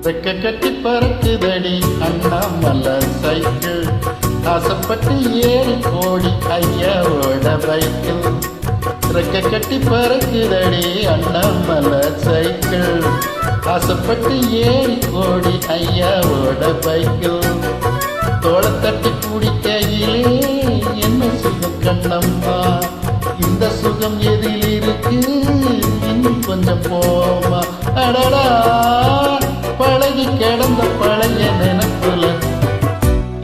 ரெக்க கட்டி பறக்குதடி அண்ணாமலை சைக்கிள், ஆசைப்பட்டு ஏறி கோடி ஐயாவோட பைக்கிள். ரெக்க கட்டி பறக்குதடி அண்ணாமலை சைக்கிள், ஆசைப்பட்டு ஏறி கோடி ஐயாவோட பைக்கிள். தோளை தட்டி குடிக்கையிலே என்ன சுகம் கண்ணம்மா, இந்த சுகம் எதில் இருக்கு இன்னும் கொஞ்சம் போமா. அடடா பழகி கிடந்த பழைய நினைப்புல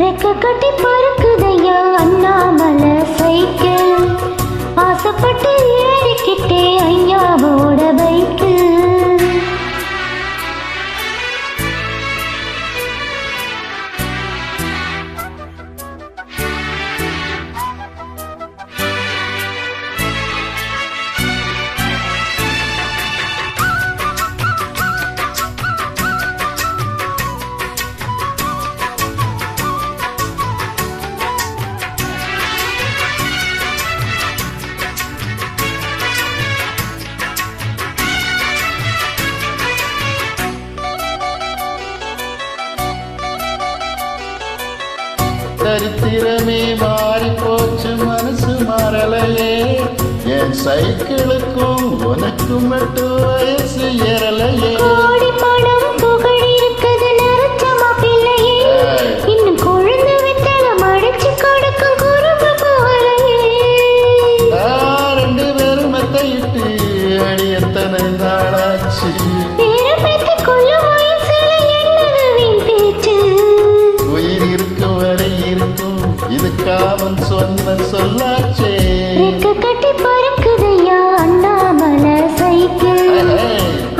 ரெக்க கட்டி பறக்குதையா அண்ணாமலை சைக்கிள், ஆசைப்பட்டு ஏறிக்கிட்டே ஐயாவோட பைக்கிள். சரித்திரமே மாறி போச்சு மனசு மாறலையே, என் சைக்கிளுக்கும் உனக்கும் மட்டும் வயசு ஏறலையே. கோடி பணம் புகழ் இருக்குது நிறச்சமா பிள்ளையே, இன்னும் கொழுந்து வித்தலம் அடிச்சு கொடுக்கும் குறும்பு போலையே. ரெண்டு பேரும் மெத்தையிட்டு அடி எத்தனை நாளாச்சு, இது காவன் சொன்ன சொல்லாச்சே. ரெக்க கட்டி பறக்குதையா அண்ணாமலை சைக்கிள்,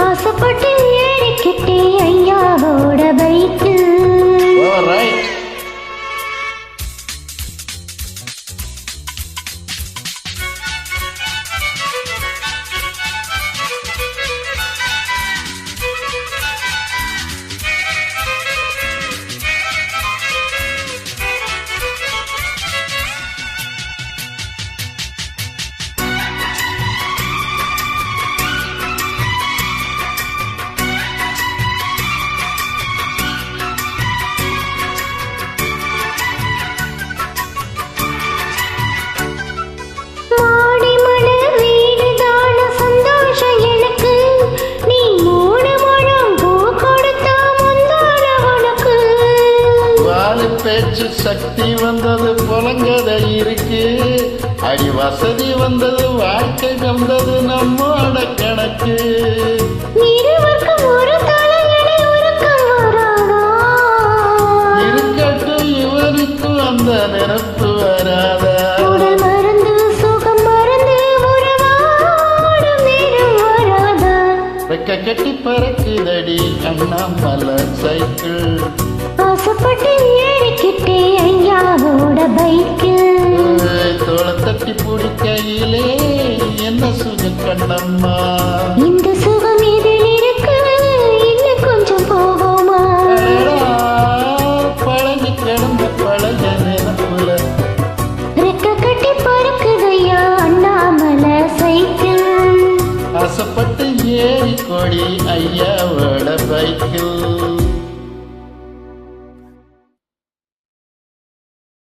ஆசைப்பட்டு ஏறிக்கிட்டே ஐயாவோட பைக்கிள். பேச்சு சக்தி வந்தது புலங்கதை இருக்கு, அடி வசதி வந்தது வாழ்க்கை வந்தது நம்மோட கணக்கு. இருக்கட்டும் இவருக்கும் அந்த நினைப்பு வராதா, ரெக்க கட்டி பறக்குதடி அண்ணாமலை சைக்கிள், ஆசைப்பட்டு ஏறிக்கிட்டே ஐயாவோட பைக்கிள். தோளை தட்டி பிடிக்கையிலே என்ன சுகம் கண்ணம்மா, இந்த சுகம் இதில் இருக்கு இன்னும் கொஞ்சம் போகுமா. பழகி கிடந்த பழைய நினைப்புல ரெக்க கட்டி பறக்குதையா அண்ணாமலை சைக்கிள், ஆசைப்பட்டு ஏறி கொடி ஐயாவோட பைக்கிள்.